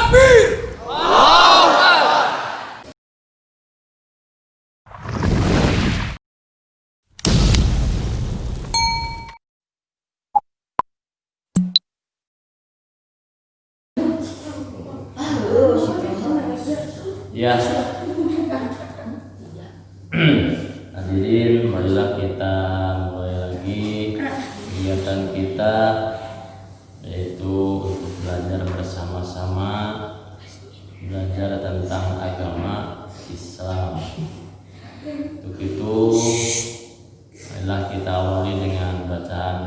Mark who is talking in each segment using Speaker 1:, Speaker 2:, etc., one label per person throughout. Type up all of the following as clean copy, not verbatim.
Speaker 1: Takbir.
Speaker 2: Ya, hadirin, marilah kita mulai lagi kegiatan kita, yaitu untuk belajar bersama-sama, belajar tentang agama Islam. Untuk itu, marilah kita awali dengan bacaan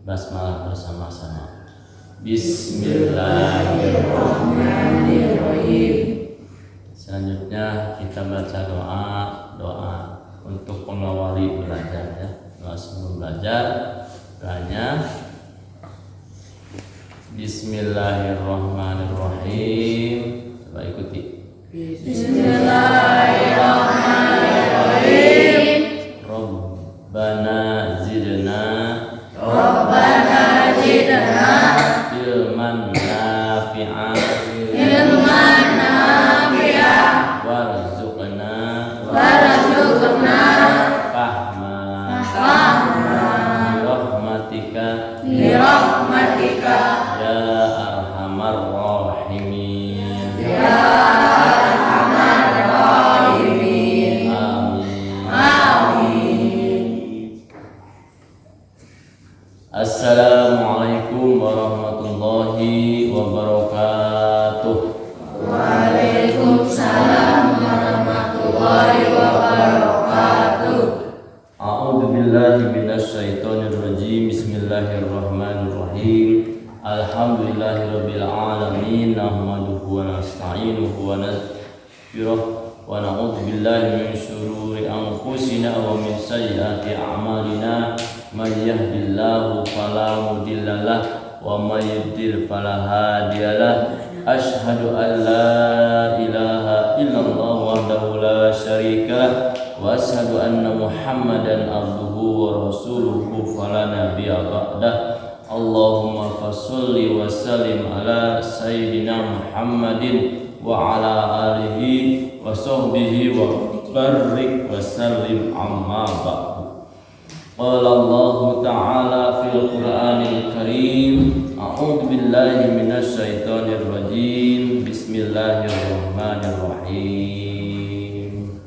Speaker 2: basmalah bersama-sama. Bismillahirrahmanirrahim. Selanjutnya kita baca doa untuk mengawali belajar, ya. Doa sebelum belajar, doanya Bismillahirrahmanirrahim. Coba ikuti.
Speaker 3: Bismillahirrahmanirrahim.
Speaker 2: Rabbana zidna ilman nafi'an warzuqna fahma birahmatika ya arhamar rahimin. Amin. Assalamualaikum warahmatullahi wabarakatuh.
Speaker 3: Waalaikumsalam warahmatullahi wabarakatuh.
Speaker 2: A'udzu billahi minasyaitonir rajim. Bismillahirrahmanirrahim. Alhamdulillahirabbil alamin. Nahmaduhu wa nasta'inuhu wa nastaghfiruh wa na'udzu billahi min shururi anfusina wa min sayyiati a'malina. May yahdihillahu fala mudilla lahu wa may yudlil fala hadiya lahu. Asyhadu an la ilaha illallah wahdahu la syarika lah wa asyhadu anna Muhammadan abduhu wa rasuluhu fala nabiyya ba'dah. Allahumma fasholli wa sallim ala sayyidina Muhammadin wa ala alihi wa sahbihi wa barik wa sallim amma ba'du. Qala Allah ta'ala fil Qur'anil Karim. A'udzu billahi minasyaitonir rajim. Bismillahirrahmanirrahim.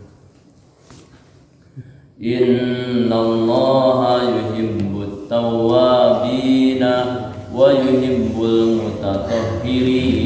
Speaker 2: Innallaha yuhibbut tawwabina wa yuhibbul mutatahhirin.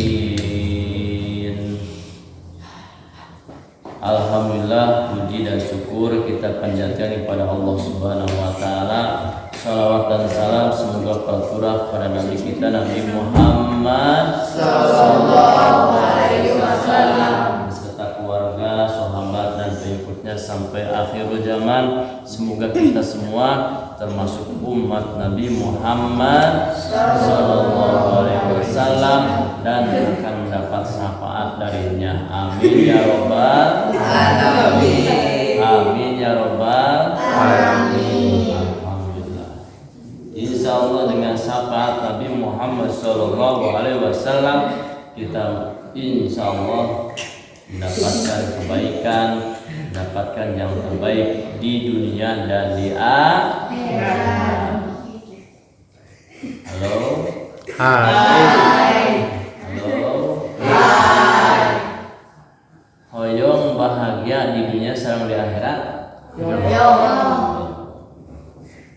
Speaker 2: Alhamdulillah, puji dan syukur kita panjatkan kepada Allah Subhanahu wa taala. Salawat dan salam semoga tercurah pada Nabi kita Nabi Muhammad sallallahu alaihi wasallam beserta keluarga, sahabat dan pengikutnya sampai akhir zaman. Semoga kita semua termasuk umat Nabi Muhammad sallallahu alaihi wasallam dan akan mendapat syafaat darinya. Amin ya rabbal alamin. Amin ya rabbal alamin. Insyaallah dengan syafaat Nabi Muhammad sallallahu alaihi wasallam kita insyaallah mendapatkan kebaikan, mendapatkan yang terbaik di dunia dan di akhirat. Halo.
Speaker 3: Hai.
Speaker 2: Halo. Hai. Hoyong bahagia di dunia sareng di akhirat.
Speaker 3: Hoyong.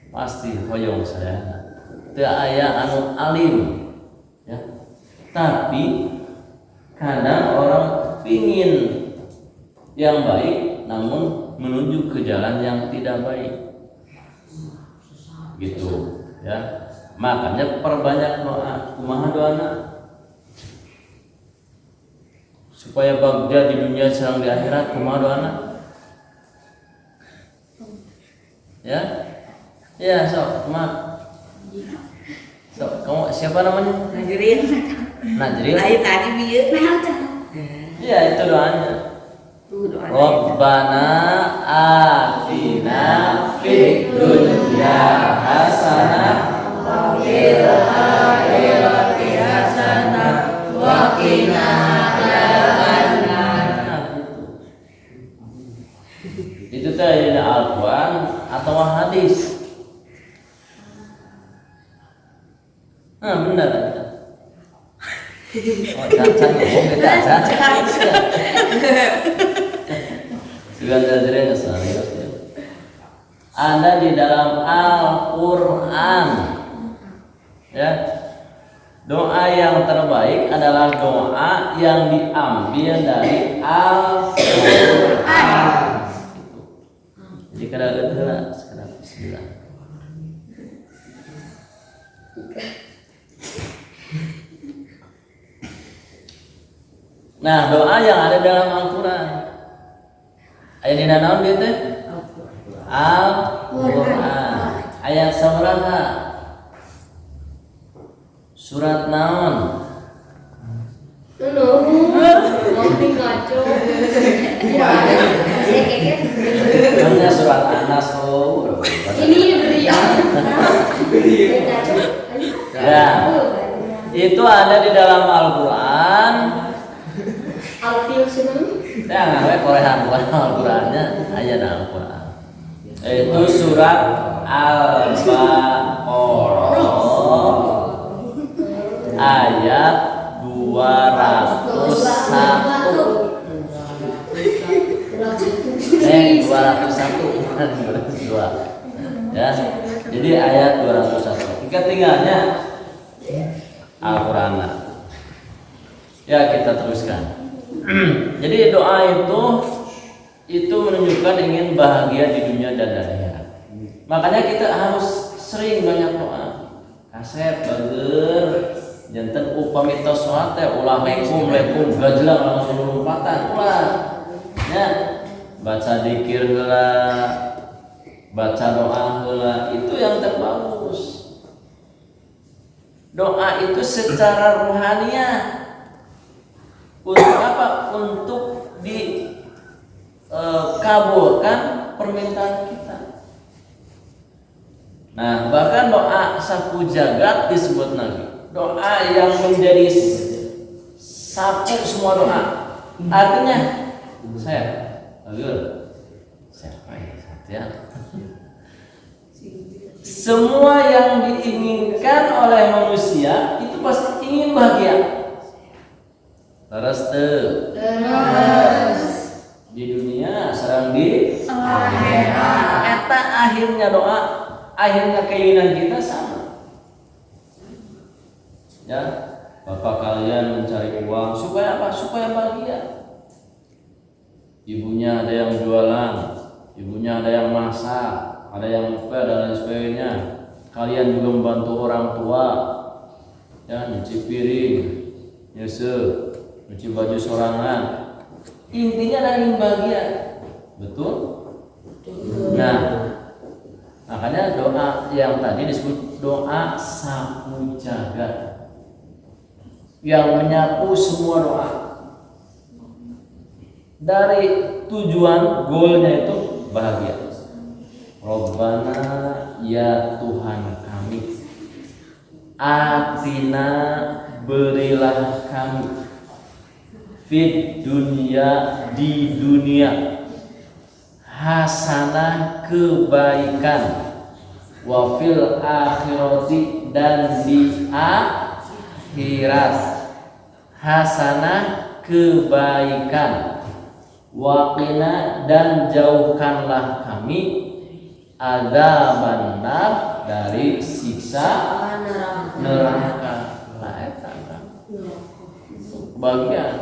Speaker 2: Pasti hoyong saya. Teu aya anu alim, ya. Tapi kadang orang pingin yang baik namun menuju ke jalan yang tidak baik. Gitu, ya. Makanya perbanyak doa. Kumaha doana? Supaya bahagia di dunia sareng di akhirat, kumaha doana? Ya? Ya, sok, Mak. Sok, kamu siapa namanya?
Speaker 3: Najrin.
Speaker 2: Najrin.
Speaker 3: Lain tadi bieu.
Speaker 2: Iya, itu doanya. Rabbana atina fid dunya hasanah wa fil akhirati hasanah wa qina Oh, caca ngomong kita caca. Sugan dari serius ya. Ada di dalam Al-Qur'an. Ya. Doa yang terbaik adalah doa yang diambil dari Al-Qur'an. Jadi kada bismillah. Nah, doa yang ada dalam Al-Qur'an. Aya dina naon dieu teh? Al-Qur'an. Ayat sabaraha? Surat naon?
Speaker 3: Ngomong ngaco.
Speaker 2: Namanya surat Anas oh.
Speaker 3: Ini beliau.
Speaker 2: Ya. Itu ada di dalam Al-Qur'an.
Speaker 3: Alfil seneng.
Speaker 2: Ya, ngawe Korean Al-Qur'annya aya dalam Al-Qur'an. Itu surat Al-Baqarah ayat 201. 201 ya. Jadi ayat 201. Ketiganya Al-Qur'an. Ya, kita teruskan. Jadi doa itu menunjukkan ingin bahagia di dunia dan di akhirat. Makanya kita harus sering banyak doa. Kasep bager janten upami tos sholat teh ulah lekum gajlang langsung lompatan ulah. Ya, baca zikir heula, baca doa heula, itu yang terbagus. Doa itu secara rohaniah. Untuk apa? Untuk dikabulkan permintaan kita. Nah, bahkan doa sapu jagat disebut Nabi. Doa yang menjadi sapu semua doa. Artinya saya semua yang diinginkan oleh manusia itu pasti ingin bahagia. Terus di dunia sareng di akhirat. Eta akhirnya doa, akhirnya keinginan kita sama. Ya, bapak kalian mencari uang supaya apa? Supaya bahagia. Ibunya ada yang jualan, ibunya ada yang masak, ada yang ngepel dan lain sebagainya. Kalian juga membantu orang tua, ya, nyuci piring, nyusu, nyuci baju sorangan. Intinya adalah ingin bahagia, betul? Nah, makanya doa yang tadi disebut doa sapu jagat, yang menyapu semua doa. Dari tujuan goalnya itu bahagia. Robbana ya Tuhan kami, atina berilah kami, fit dunia di dunia, hasanah kebaikan, wa fil akhirati dan di akhirat, hasanah kebaikan, waqina dan jauhkanlah kami, adzabannar dari siksa neraka. Nah, eta bagian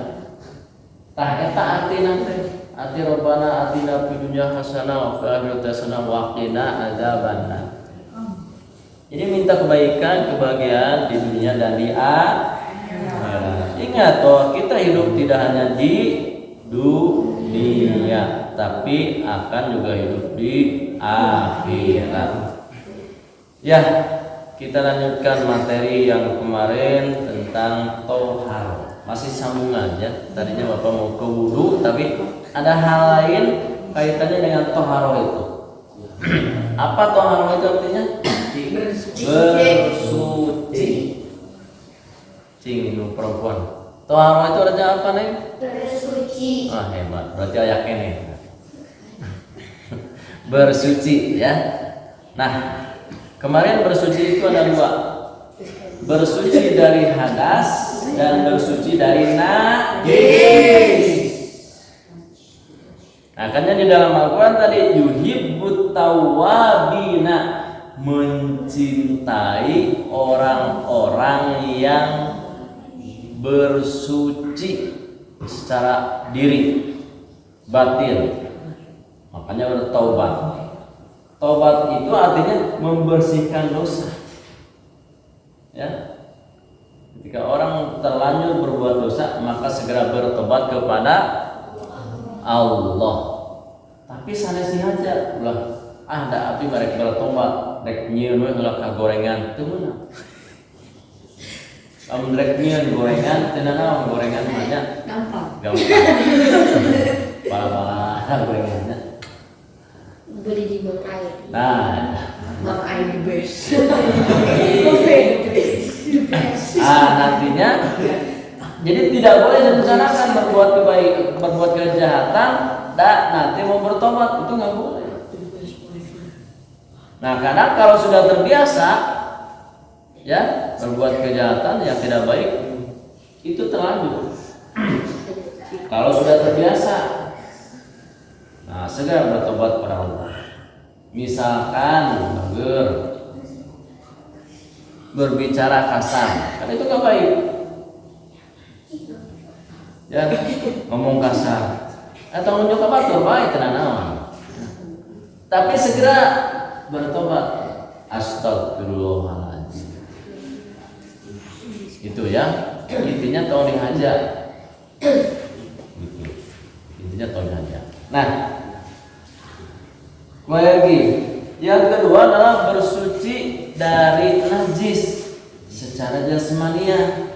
Speaker 2: tah eta artina teh, arti Rabbana atina fid dunya hasanah wa fil akhirati hasanah wa qina adzabannar. Jadi minta kebaikan, kebahagiaan di dunia dan di akhirat. Ingat toh, kita hidup tidak hanya di dunia, tapi akan juga hidup di akhirat. Ya, kita lanjutkan materi yang kemarin tentang tohar. Masih sambungan ya. Tadinya Bapak mau ke wudu, tapi ada hal lain kaitannya dengan toharo itu. Apa toharo itu artinya? Bersuci. Cing itu perempuan. Toharo itu artinya apa nih?
Speaker 3: Bersuci.
Speaker 2: Ah, hebat. Berarti ayaknya nih. Bersuci ya. Nah, kemarin bersuci itu ada dua. Bersuci dari hadas dan bersuci dari najis. Nah, kan di dalam Al-Quran tadi yuhibbut tawwabina, mencintai orang-orang yang bersuci secara diri batin, makanya bertaubat. Taubat itu artinya membersihkan dosa. Ya, ketika orang terlanjur berbuat dosa, maka segera bertobat kepada Allah. Tapi sanes aja ulah ada api mereka bertobat, rek nyieun we ulah kagorengan teu meunang. Am rek nyieun gorengan teu naon gorengan mah nya
Speaker 3: Gampang.
Speaker 2: Bala-bala gorengannya.
Speaker 3: Beli di Bang Air.
Speaker 2: Nah,
Speaker 3: Bang Air the best.
Speaker 2: Nantinya jadi tidak boleh direncanakan berbuat kejahatan dan nanti mau bertobat, itu nggak boleh. Nah, kadang kalau sudah terbiasa ya berbuat kejahatan yang tidak baik, itu terlanjur. Kalau sudah terbiasa, nah segera bertobat kepada Allah. Misalkan berbicara kasar, kan itu nggak baik. Ya, ngomong kasar atau nunjuk apa tuh baik tenan. Tapi segera bertobat. Astagfirullahaladzim. Itu ya, intinya tolong dihajar. Gitu. Intinya tolong dihajar. Nah, kembali lagi. Yang kedua adalah bersuci dari najis secara jasmania.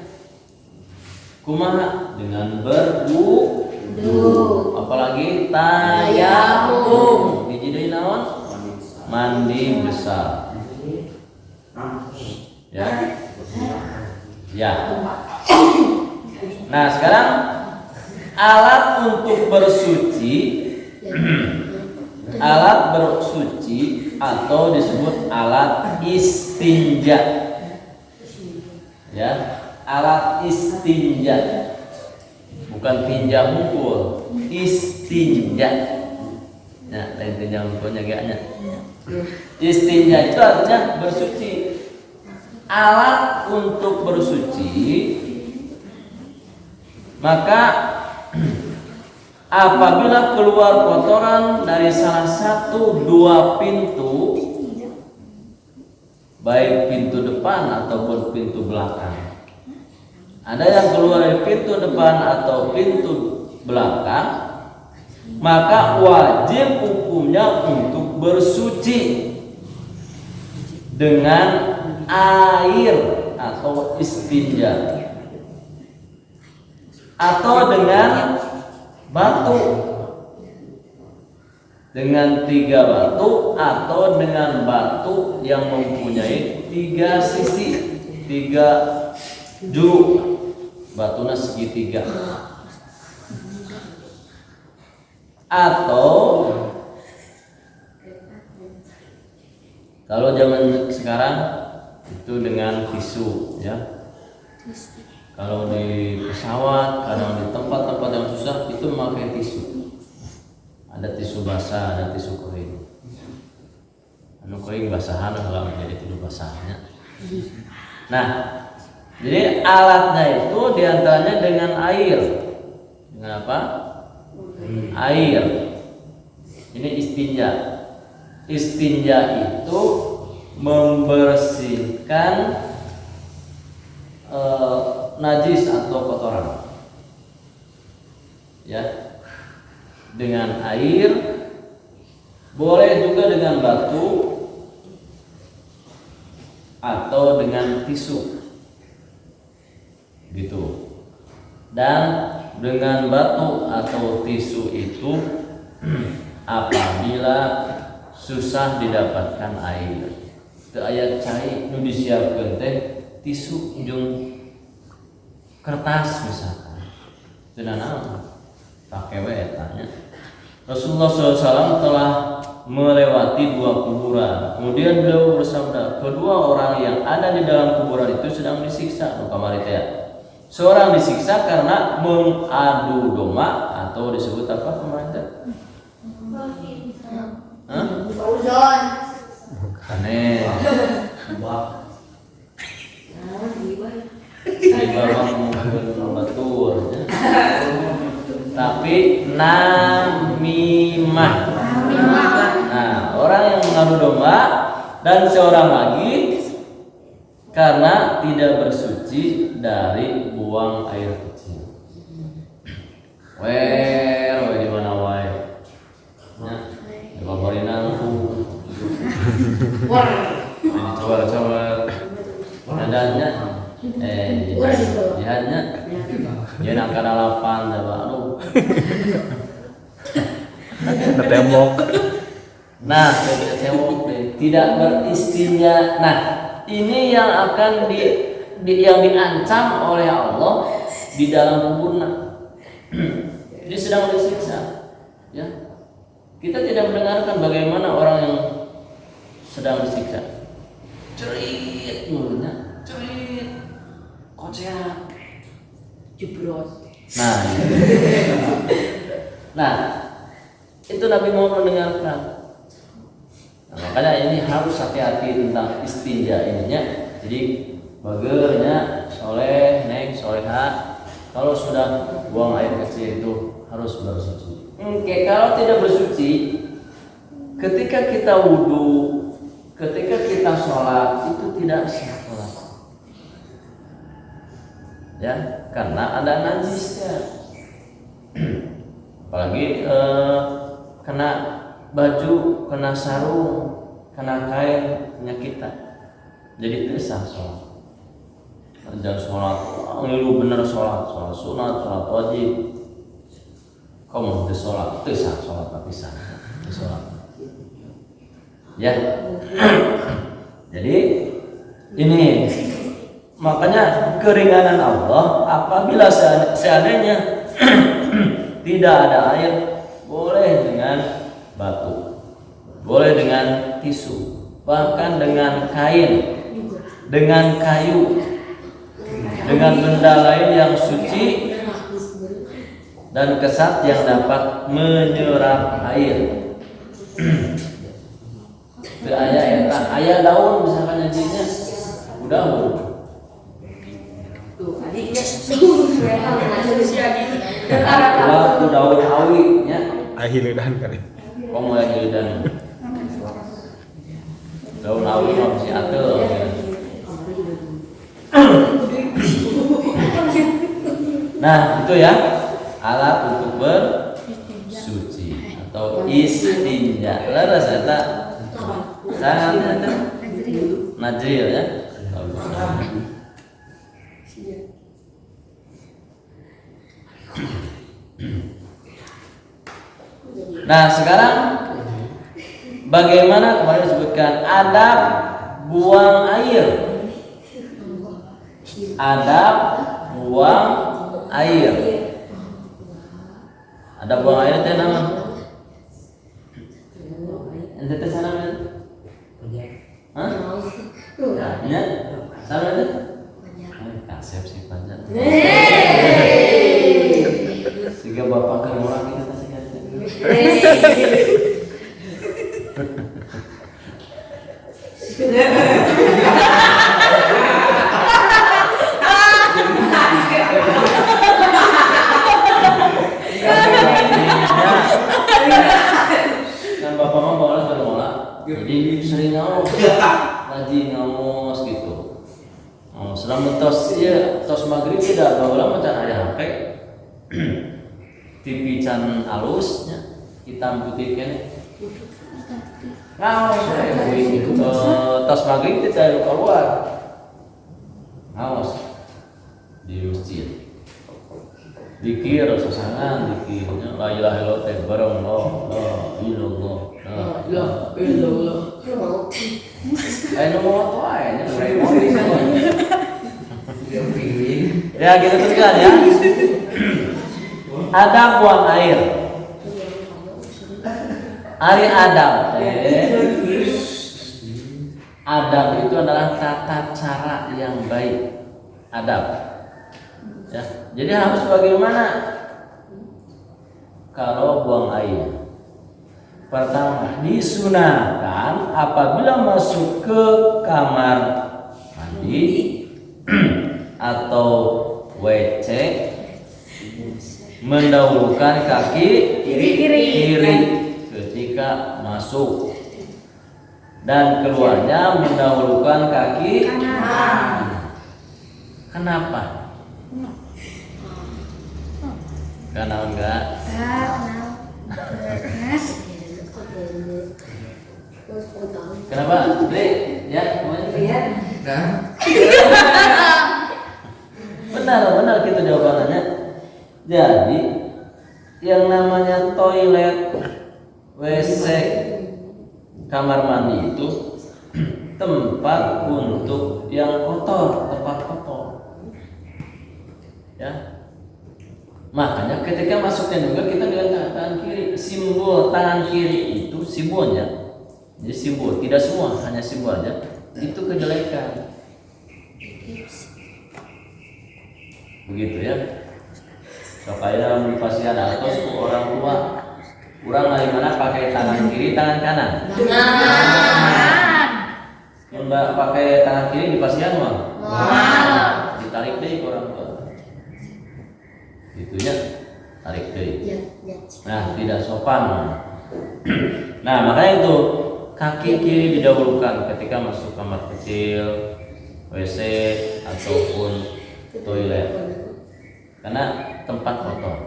Speaker 2: Kumaha? Dengan berwudu, apalagi tayamum. Hiji naon? Mandi besar. Ya. Ya. Nah, sekarang alat untuk bersuci alat bersuci atau disebut alat istinja. Ya, alat istinja. Bukan tinja mukul, istinja. Nah, lain tinja mukulnya gaknya. Istinja itu artinya bersuci. Alat untuk bersuci, maka apabila keluar kotoran dari salah satu dua pintu, baik pintu depan ataupun pintu belakang, ada yang keluar dari pintu depan atau pintu belakang, maka wajib hukumnya untuk bersuci dengan air atau istinja atau dengan batu, dengan 3 batu atau dengan batu yang mempunyai 3 sisi, 3 juru, batunya segitiga. Atau kalau zaman sekarang itu dengan tisu, ya. Kalau di pesawat, kadang di tempat-tempat yang susah itu memakai tisu. Ada tisu basah, ada tisu kering. Anu kering basahan kalau menjadi tisu basahnya. Nah, jadi alatnya itu diantaranya dengan air. Dengan apa? Air. Ini istinja. Istinja itu membersihkan najis atau kotoran, ya, dengan air, boleh juga dengan batu atau dengan tisu, gitu. Dan dengan batu atau tisu itu apabila susah didapatkan air, teu aya cai nu disiapkeun teh tisu jeung kertas misalkan, tidak naon pakai tanya. Rasulullah SAW telah melewati 2 kuburan. Kemudian beliau bersabda, kedua orang yang ada di dalam kuburan itu sedang disiksa. Kamari teh Seorang disiksa karena mengadu domba atau disebut apa kemarin teh? Hah?
Speaker 3: Fauzon.
Speaker 2: Aneh. Di bawah mungkin batur. Ya. Tapi namimah. Nah, orang yang mengadu domba dan seorang lagi karena tidak bersuci dari buang air kecil. Di mana wae? Ya, di Babarina aku. Coba. Nadanya jihadnya dia nak kana lapan aduh.
Speaker 1: Tembok.
Speaker 2: Nah, tembok tidak beristinja. Nah, ini yang akan yang diancam oleh Allah di dalam kuburnya. Dia sedang disiksa. Ya. Kita tidak mendengarkan bagaimana orang yang sedang disiksa. Cerit mulutnya, cerit. Kocak.
Speaker 3: Jebrot.
Speaker 2: Nah, itu Nabi mau mendengarkan. Nah, makanya ini harus hati-hati tentang istinja ininya. Jadi bagainya soleh, neng, soleha, kalau sudah buang air kecil itu harus bersuci. Kalau tidak bersuci, ketika kita wudhu, ketika kita sholat itu tidak sah sholat. Ya, karena ada najisnya. Apalagi kena baju, kena sarung, kena kain punya kita. Jadi itu sah sholat. Jangan sholat, ngilu bener sholat sunat, sholat wajib. Kamu udah sholat, itu sah sholat tapi sah, itu sholat. Ya, jadi ini makanya keringanan Allah apabila seandainya tidak ada air, boleh dengan batu, boleh dengan tisu, bahkan dengan kain, dengan kayu, dengan benda lain yang suci dan kesat yang dapat menyerap air. Ayah daun misalkan nyajinya udah aku daun awi nya
Speaker 1: Ahilidan kali.
Speaker 2: kamu ahilidan daun awi mah masih atel ya. Nah itu ya alat untuk bersuci atau istinja. Leres eta sangat najril ya. Nah sekarang bagaimana kemarin disebutkan adab buang air. Adab buang air. Adab buang air itu nama. Ente teh sana mana? Hah? Ya, sana mana? Kasep sih panjang. Sehingga bapak kan orang kita kasih kan bapak mah bolos bermola, jadi sering ngomong, rajin ngomong gitu. Selama tos maghrib tidak bawa macan ayah HP, TV can alusnya, hitam putih kan. Ngaos tos maghrib kita keluar, ngaos di masjid. Dikir sasangan dikirnya la ilaha illallah teh bareng la ilallah ayo mau apa ya ya gitu terus kan ya. Adab buang air hari adab adab itu adalah tata cara yang baik. Adab Ya, jadi harus bagaimana kalau buang air? Pertama, disunahkan apabila masuk ke kamar mandi atau WC mendahulukan kaki kiri ketika masuk dan keluarnya mendahulukan kaki kanan. Kenapa? Karena enggak? Kenapa? Dek, ya, benar gitu jawabannya. Jadi yang namanya toilet, WC, kamar mandi itu tempat untuk yang kotor, tempat kotor. Ya. Makanya ketika masuknya juga kita dengan tangan kiri. Simbol tangan kiri itu simbolnya. Jadi simbol, tidak semua, hanya simbol aja. Itu kejelekan. Begitu ya. Supaya dalam pasien atau orang tua, orang dari mana pakai tangan kiri, tangan kanan. Mbak pakai tangan kiri di pasien mah. Ditarik deh orang tua. Itunya tarik deh. Nah, tidak sopan. Nah, makanya itu kaki kiri didahulukan ketika masuk kamar kecil, WC ataupun toilet. Karena tempat kotor.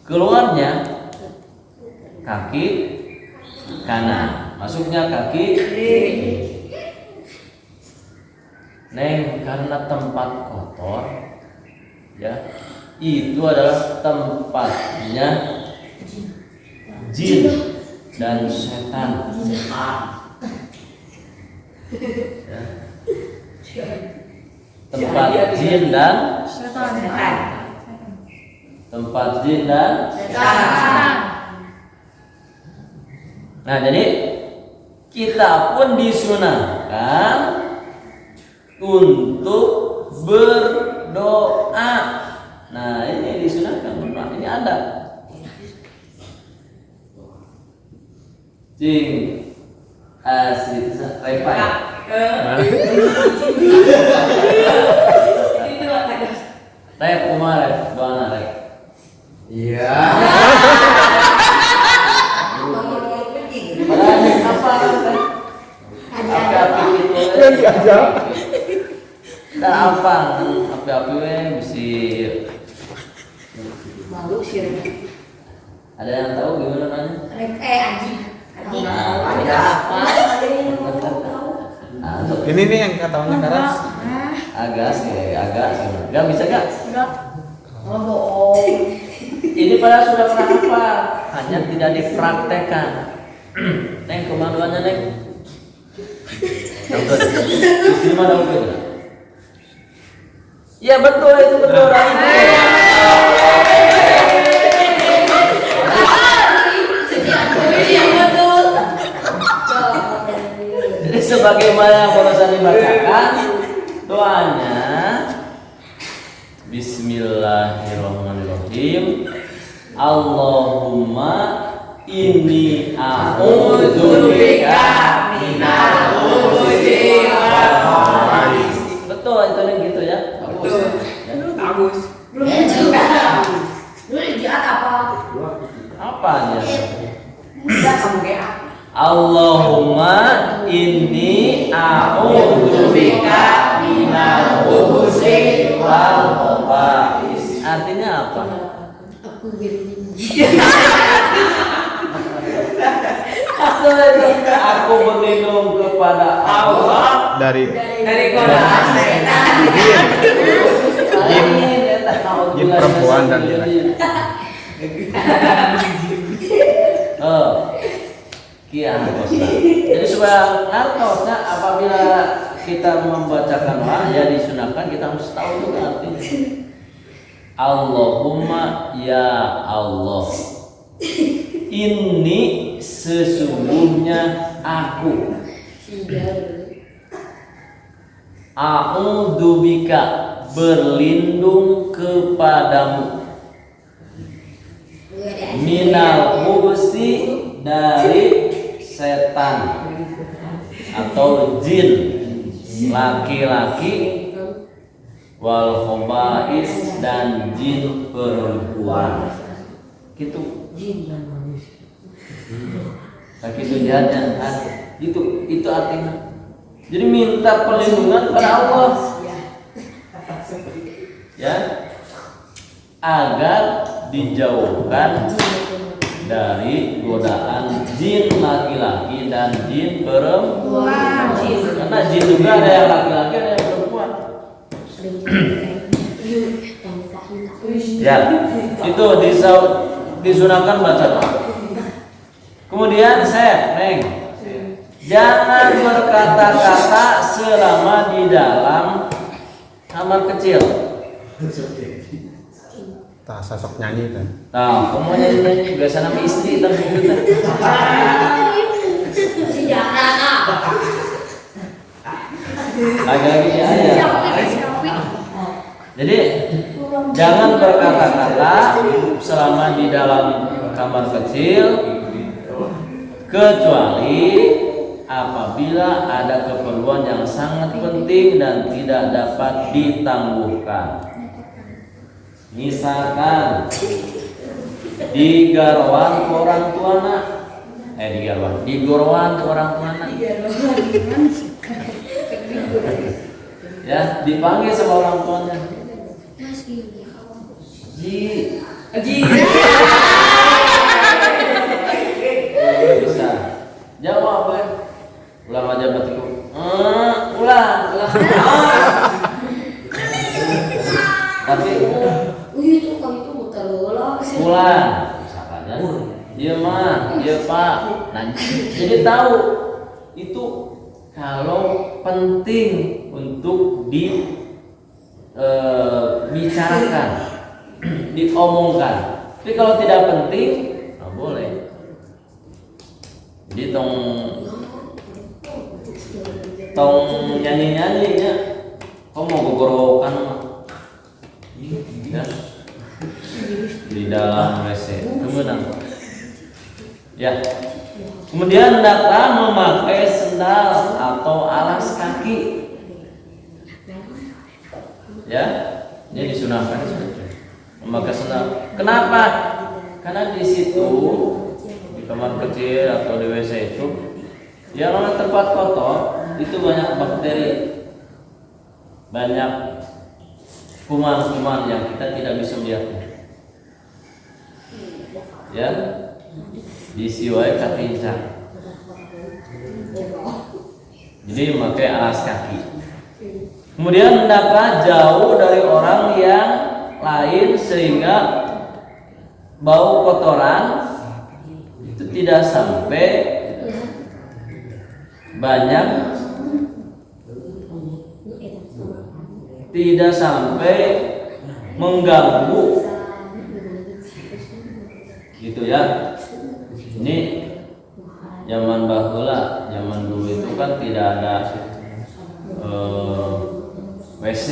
Speaker 2: Keluarnya kaki kanan, masuknya kaki kiri. Neng, karena tempat kotor, ya, itu adalah tempatnya jin dan setan. Ya. Tempat jin dan setan. Tempat jin dan setan. Nah, jadi kita pun disunahkan untuk berdoa. Nah, ini disunahkan berdoa. Ini ada. Jing asli repa ya. Rep kemarin doa rep. Iya. Apa itu? Nah, apa? Api-api we mesti
Speaker 3: malu sih.
Speaker 2: Ada yang tahu gimana nanya?
Speaker 3: Aji.
Speaker 2: Ada apa?
Speaker 1: Ini nih yang katanya keras.
Speaker 2: Agak sih. Gak bisa gak?
Speaker 3: Enggak. Oh, bohong.
Speaker 2: Ini padahal sudah pernah apa? Hanya tidak dipraktekkan. Neng, kemaluannya Neng. Di mana udah? Ya betul itu betul. Jadi sebagaimana barusan dibacakan doanya, Bismillahirrahmanirrahim. Allahumma inni a'udzubika minal khubuthi wal khaba'ith. Betul itu yang gitu ya.
Speaker 3: Bagus. Dulu lihat apa?
Speaker 2: Apa dia?
Speaker 3: Enggak kamu kayak
Speaker 2: Allahumma inni a'udzubika minal khubuthi wal khaba'ith. Artinya apa?
Speaker 3: aku gini.
Speaker 2: Aku berlindung kepada Allah
Speaker 1: Dari
Speaker 3: godaan setan.
Speaker 1: Jin perempuan dan laki.
Speaker 2: Jadi supaya artosnya apabila kita membacakan ya disunahkan kita harus tahu juga artinya. Allahumma ya Allah, ini sesungguhnya aku a'udzubika berlindung kepadamu minal hubusi dari setan atau jin laki-laki wal khaba'is dan jin perempuan gitu. Kaki itu jahatnya itu artinya. Jadi minta perlindungan pada Allah ya agar dijauhkan dari godaan jin laki-laki dan jin perempuan. Karena jin juga ada yang laki-laki ada yang perempuan. Ya, itu disunahkan baca doa. Kemudian neng, jangan berkata-kata selama di dalam kamar kecil.
Speaker 1: Tak sosok nyanyi kan.
Speaker 2: Nah, kamu nyanyi biasa nama istri tapi gitu. Lagi-lagi ya. Jadi jangan berkata-kata selama di dalam kamar kecil kecuali apabila ada keperluan yang sangat penting dan tidak dapat ditangguhkan. Misalkan digarwan orang tuana, digorwan orang tuana. Ya, dipanggil sama orang tuanya. Ji. Bisa. Jawab apa? Ulang aja batiku. Ulang. Tapi
Speaker 3: itu kami itu muter ulang.
Speaker 2: ulang. Misalkan ya. Iya mah, iya Pak. Nah, jadi tahu itu kalau penting untuk dibicarakan, diomongkan. Tapi kalau tidak penting, nggak boleh. Jadi tong nyanyi-nyanyinya, kau mau gogorokan ya? Di dalam WC, kemudian ya. Kemudian hendaklah memakai sendal atau alas kaki. Ya, ini disunahkan memakai sendal. Kenapa? Karena di situ di kamar kecil atau di WC itu, ya kalau tempat kotor itu banyak bakteri, banyak kuman-kuman yang kita tidak bisa melihatnya. Ya, disiwai katinca. Jadi memakai alas kaki. Kemudian hendaklah jauh dari orang yang lain sehingga bau kotoran itu tidak sampai banyak, tidak sampai mengganggu gitu ya. Ini zaman baheula, zaman dulu itu kan tidak ada WC,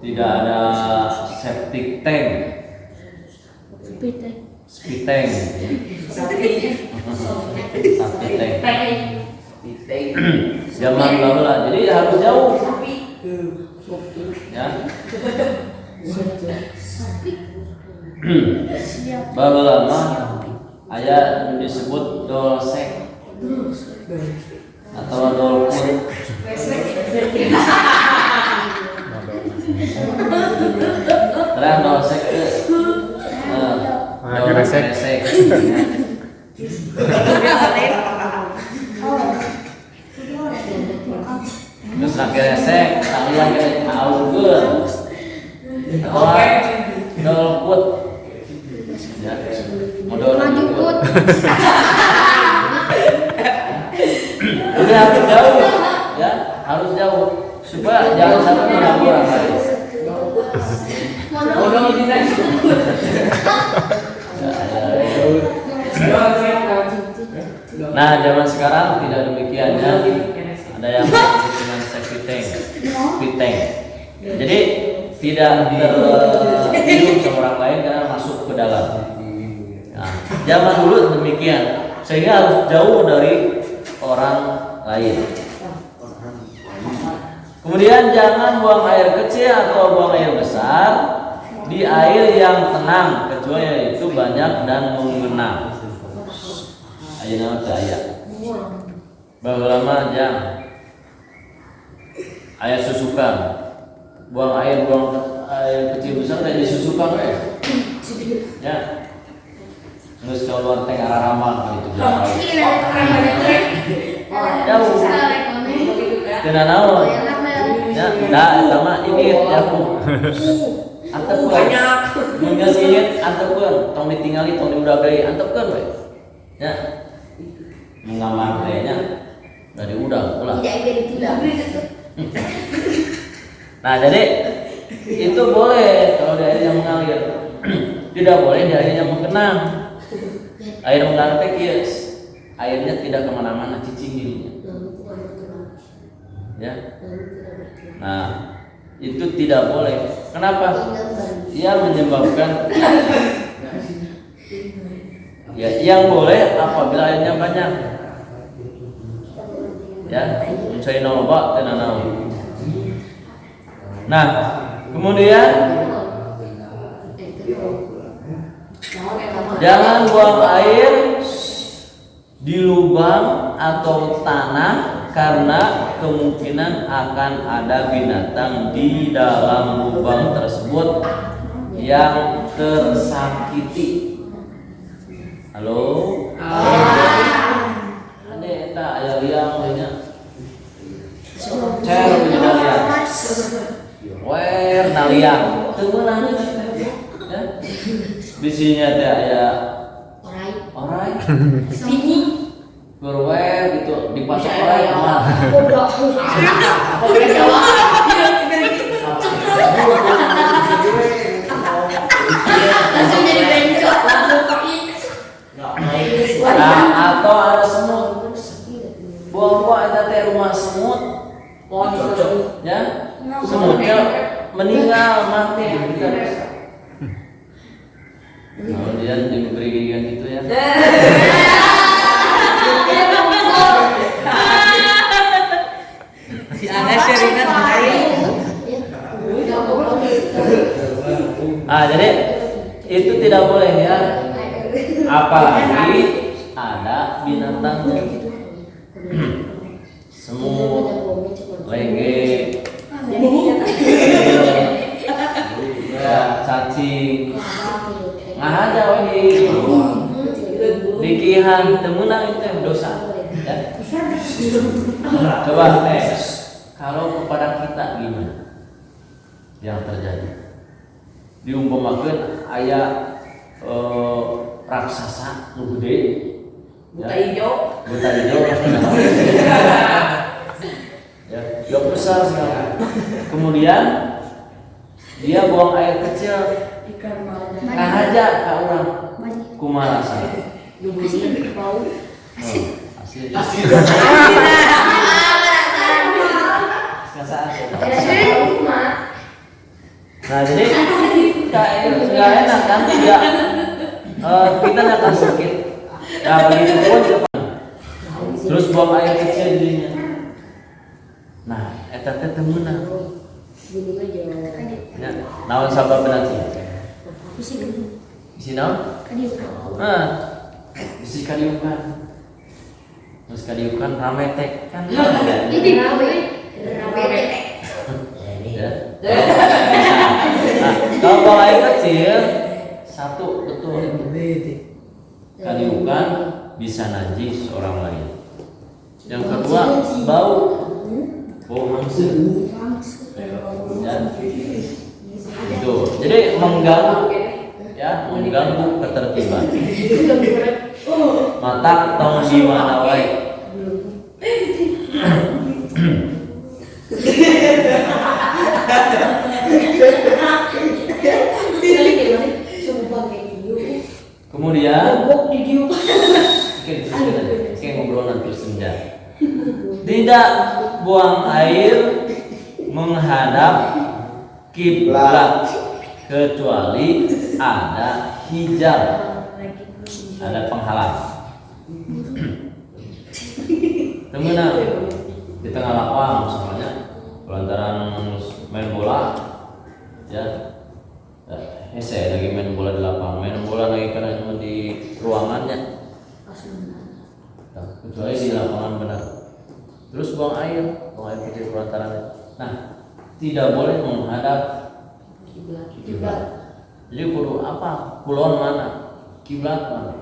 Speaker 2: tidak ada septic tank, speed tank, zaman baheula, jadi harus jauh ya. Baheula mah aya disebut dolsek atau dolput. Terang dolsek ke dolsek. Terus lagi resek, tali lagi augeun. Atau dolput. Ya, modal dolput. Jadi harus jauh, ya harus jauh supaya jangan sampai mengganggu orang lain. Nah, zaman sekarang tidak demikian ya. Ada yang dengan septic tank, Jadi tidak terhitung sama orang lain karena masuk ke dalam. Nah, zaman dulu demikian, sehingga harus jauh dari orang lain. Kemudian jangan buang air kecil atau buang air besar di air yang tenang, kecuali itu banyak dan mengenang. Ayo nama ayat. Bahwa jang ayat susukan, buang air kecil besar dan disusukan ya. Terus keluar tengah ramal itu jauh. Jauh. Kena naon? Ya, dah sama ini aku. Antepkeun. Mun geus inget antepkeun, tong ditingali tong diudag deui, antepkeun we. Ya. Mengamar teh nya dari udah ulah. Nah, jadi itu boleh kalau di air yang mengalir. Tidak boleh di air yang menggenang. Air mengalir teh kieu. Airnya tidak kemana-mana, cicing dirinya. Ya. Nah, itu tidak boleh. Kenapa? Ia menyebabkan ya, yang boleh apabila airnya banyak. Ya, mencari loba teu naon. Nah, kemudian jangan buang air di lubang atau tanah karena kemungkinan akan ada binatang di dalam lubang tersebut yang tersakiti. Halo? Ane eta aya liang nya. Cer punya liang. Wer naliang. Teu meunang ya. Bisinya teh aya orai.
Speaker 3: Sini.
Speaker 2: Berwer gitu dipasok orai mah.
Speaker 3: Goblok. Langsung jadi bencok, langsung pakai.
Speaker 2: Nah, atau ada semut. Buang-buang eta teh rumah semut. Ya. Semutnya meninggal mati gitu. Kemudian diberikan gitu ya.
Speaker 4: Si Ana Sherina
Speaker 2: Jadi itu tidak boleh ya. Apalagi ada binatangnya. Semut, lege, ya, cacing, ngahaja we dikihan temenang itu dosa. Ya. Coba kalau kepada kita gimana yang terjadi? Diumpamakeun aya raksasa nu gede,
Speaker 4: buta hijau.
Speaker 2: Ya, yang besar sekali. Kemudian dia buang air kecil, ngahaja ka urang. Kumaha rasana? Asli. Nah, jadi nggak enak kan tidak kita nggak akan sakit. Nah, begitu pun terus buang air kecil jadinya. Nah, eta teh teu meunang. Ya, naon sabab nanti? Bisi naon? Nah, bisi kadiukan. Terus kadiukan rame teh kan.
Speaker 3: Ini rame.
Speaker 2: Ya. Nah, kalau buang air kecil satu betul kadiukan bisa najis orang lain. Yang kedua bau hangsit. Ya. Itu. Jadi mengganggu ketertiban. Matak tong di mana wae. Kemudian kayak ngobrol nanti senja. Tidak buang air menghadap kiblat kecuali ada hijab, ada penghalang. Temenan di tengah lapang misalnya lantaran main bola ya, saya lagi main bola di lapang, main bola lagi karena cuma di ruangannya, nah, kecuali di lapangan benar. Terus buang air putih lantarannya. Nah, tidak boleh menghadap kiblat. Jadi kudu apa? Kulon mana? Kiblat mana?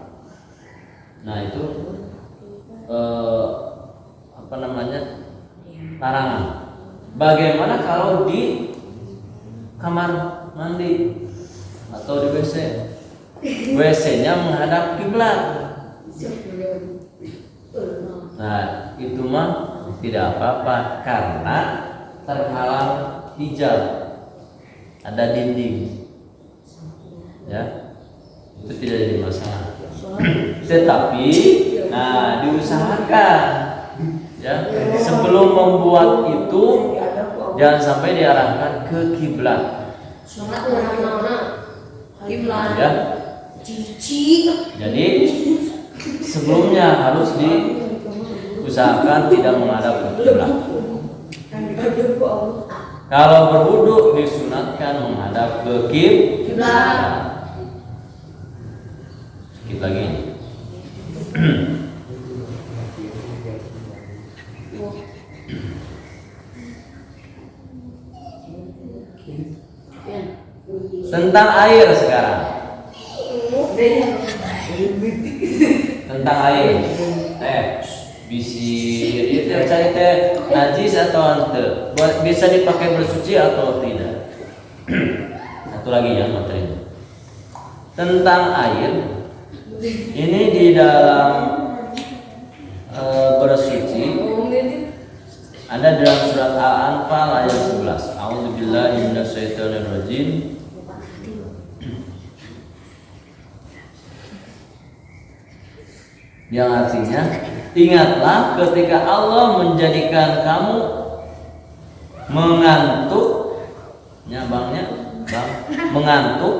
Speaker 2: Nah itu apa namanya? Larangan. Bagaimana kalau di kamar mandi atau di WC? WC-nya menghadap kiblat. Nah, itu mah tidak apa-apa karena terhalang hijab, ada dinding. Ya. Itu tidak jadi masalah. Tetapi nah diusahakan ya, sebelum membuat itu jangan sampai diarahkan ke kiblat.
Speaker 3: Sholat orang mana? Kiblat.
Speaker 2: Ya.
Speaker 3: Cici.
Speaker 2: Jadi sebelumnya harus diusahakan tidak menghadap ke kiblat. Kalau berwudu disunatkan menghadap ke kiblat. Sedikit lagi. Tentang air sekarang. Tentang air. Bisi itu cari teh najis atau ante. Bisa dipakai bersuci atau tidak. Satu lagi ya materinya. Tentang air. Ini di dalam bersuci ada dalam surat Al-Anfal ayat 11. A'udzubillahi minasyaitonirrajim. Yang artinya, ingatlah ketika Allah menjadikan kamu mengantuk, mengantuk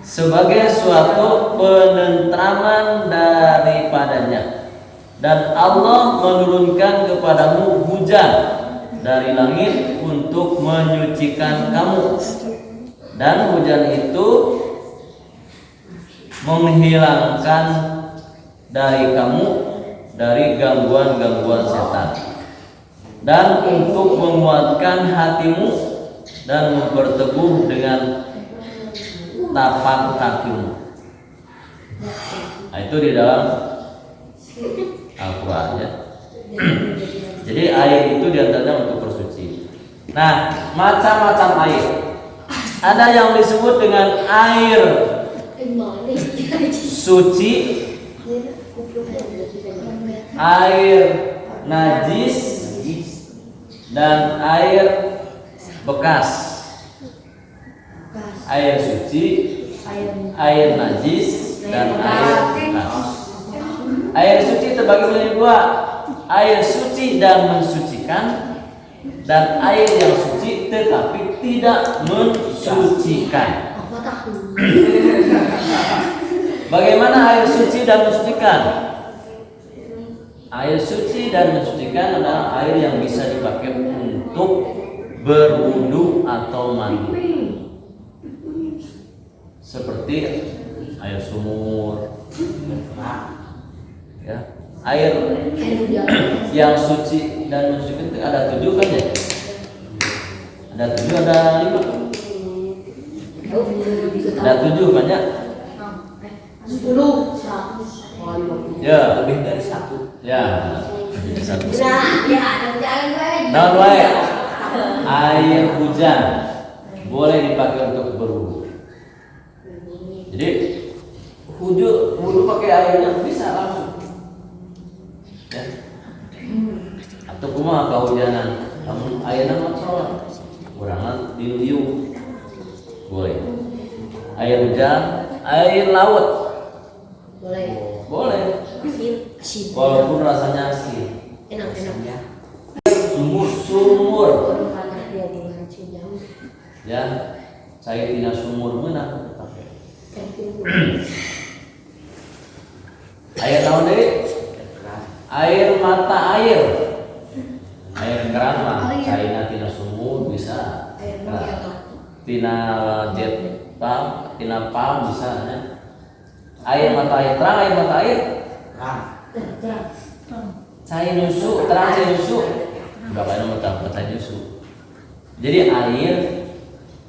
Speaker 2: sebagai suatu penentraman daripadanya, dan Allah menurunkan kepadamu hujan dari langit untuk menyucikan kamu, dan hujan itu menghilangkan dari kamu dari gangguan-gangguan setan, dan untuk menguatkan hatimu dan memperteguh dengan tapak kakimu. Nah, itu di dalam Al-Quran ya. Jadi air itu diantaranya untuk bersuci. Nah, macam-macam air. Ada yang disebut dengan air suci, air najis, dan air bekas. Air suci, air najis, dan air bekas. Air suci terbagi menjadi dua: air suci dan mensucikan, dan air yang suci tetapi tidak mensucikan. Bagaimana air suci dan mensucikan? Air suci dan mensucikan adalah air yang bisa dipakai untuk berwudu atau mandi, seperti air sumur, ya. Air yang suci dan mensucikan itu ada 7 kan ya? Ada 7, ada 5. Ada 7 kan ya?
Speaker 3: 10.
Speaker 2: Ya,
Speaker 4: Lebih dari 1.
Speaker 2: ya, lebih dari 1.
Speaker 3: Nah, ya, jangan baik.
Speaker 2: Nah, baik. Air hujan boleh dipakai untuk berwudu. Jadi wudu pakai airnya bisa langsung. Ya. Atau kumaha kehujanan, namun airnya masalah. Kurangan diuyu. Boleh. Air hujan, air laut.
Speaker 3: Boleh.
Speaker 2: Boleh.
Speaker 3: Asin.
Speaker 2: Walaupun rasanya asin.
Speaker 3: Enak ya.
Speaker 2: Sumur.
Speaker 3: Panas dia di
Speaker 2: Ya, saya tina sumur meunang pakai. Air naon deui? Air mata air. Air keran mah cairna tina sumur bisa. Tina jet pump, tina pump bisa nya. Air mata air, terang air mata air. Cair nyusu, terang cair nyusu. Enggak bae mata nyusu. Jadi air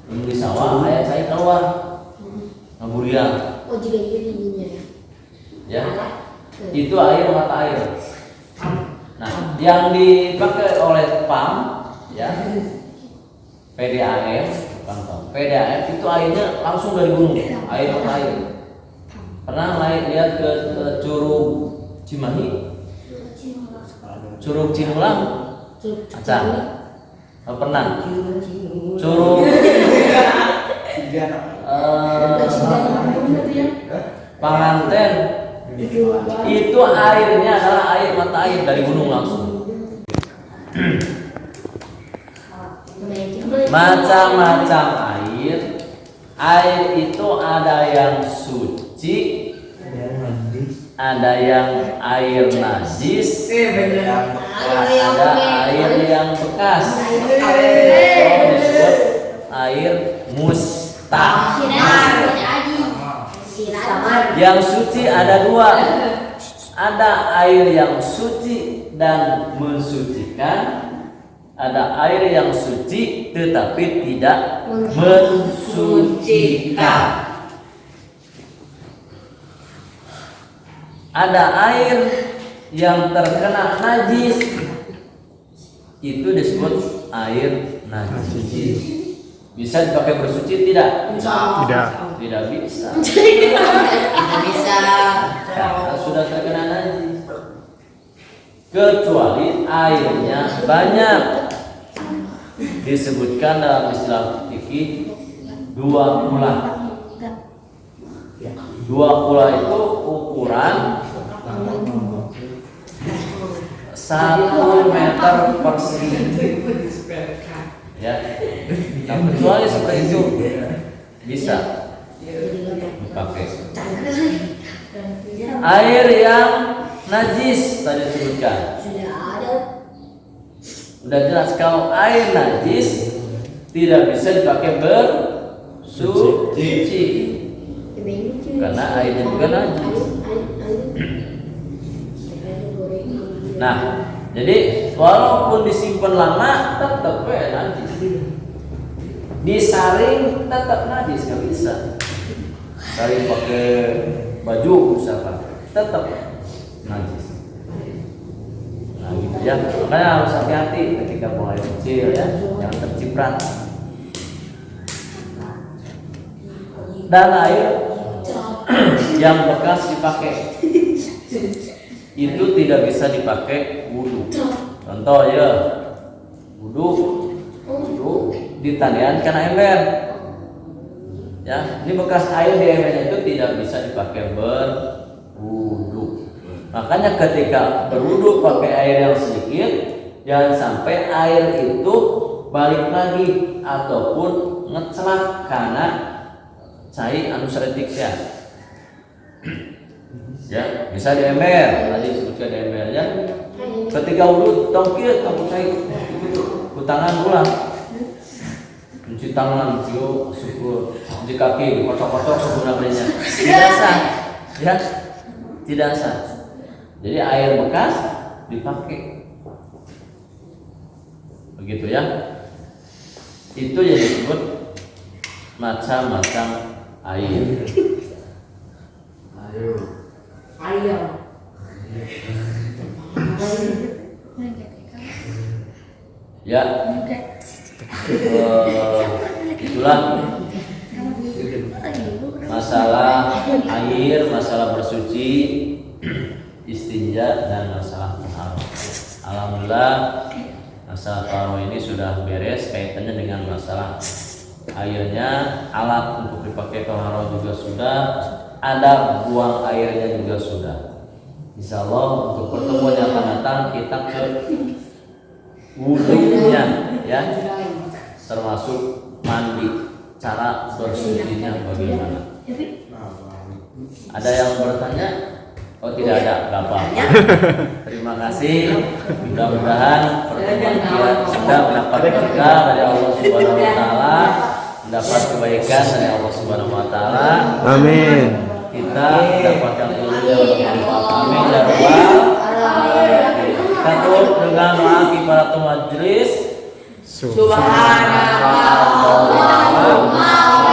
Speaker 2: di sawah aya cair keluar. Ngaburiang.
Speaker 3: Oh juga ininya ya.
Speaker 2: Ya. Itu air mata air. Nah, yang dipakai oleh PAM ya. PDAM, bukan PAM. PDAM itu airnya langsung dari gunung, air mata air. Pernah lihat ke Curug Cimahi? Curug Cinulang? Acang. Pernah? Curug Panganten itu airnya adalah air mata air dari gunung langsung. Macam-macam air. Air itu ada yang suci, ada yang air najis, ada air yang bekas. Itu disebut air mustahil. Yang suci ada dua. Ada air yang suci dan mensucikan. Ada air yang suci tetapi tidak mensucikan. Ada air yang terkena najis. Itu disebut air najis. Bisa dipakai bersuci tidak?
Speaker 1: Tidak.
Speaker 2: Tidak bisa.
Speaker 4: Bisa.
Speaker 2: Karena sudah terkena najis. Kecuali airnya banyak. Disebutkan dalam istilah fikih dua kula. Dua kula itu ukuran 1 meter persegi. Ya, nah, kecuali seperti itu bisa dipakai. Air yang najis tadi disebutkan. Udah jelas kalau air najis tidak bisa dipakai bersuci karena airnya juga najis. Nah, jadi walaupun disimpan lama tetap najis. Disaring tetap najis, nggak bisa. Saring pakai baju misalkan tetap najis. Nah gitu ya, makanya harus hati-hati ketika buang air kecil ya, jangan terciprat. Dan air yang bekas dipakai itu tidak bisa dipakai wudhu. Contoh ya, wudhu ditandian kena ember. Ya, ini bekas air di embernya itu tidak bisa dipakai berwudhu. Makanya ketika berwudhu pakai air yang sedikit, jangan sampai air itu balik lagi ataupun ngecelak karena cai anu seretiknya. Ya, bisa di ember, tadi disebutkan di ember ya. Ketika wudhu tongkir, cai ku tangan ulang. Cuci tangan, syukur, cuci kaki, kocok-kocok sebenarnya. Tidak sah, ya, tidak sah. Jadi air bekas dipakai, begitu ya. Itu yang disebut macam-macam air. Ya, itulah masalah air, masalah bersuci, istinja, dan masalah taharah. Alhamdulillah masalah taharah ini sudah beres kaitannya dengan masalah airnya. Alat untuk dipakai taharah juga sudah, ada buang airnya juga sudah. Insyaallah untuk pertemuan yang akan datang kita ke wudhunya ya. termasuk mandi, cara bersucinya bagaimana? Ada yang bertanya? Oh tidak ada, nggak apa-apa. Terima kasih. Mudah-mudahan pertemuan kita mendapat berkah dari Allah Subhanahu Wa Taala, mendapat kebaikan dari Allah Subhanahu Wa Taala.
Speaker 1: Amin.
Speaker 2: Kita mendapatkan ilmu yang bermanfaat. Amin ya rabbal alamin. Kita tutup dengan doa kifaratul majlis.
Speaker 1: Subhanallah.
Speaker 2: Subhanallah.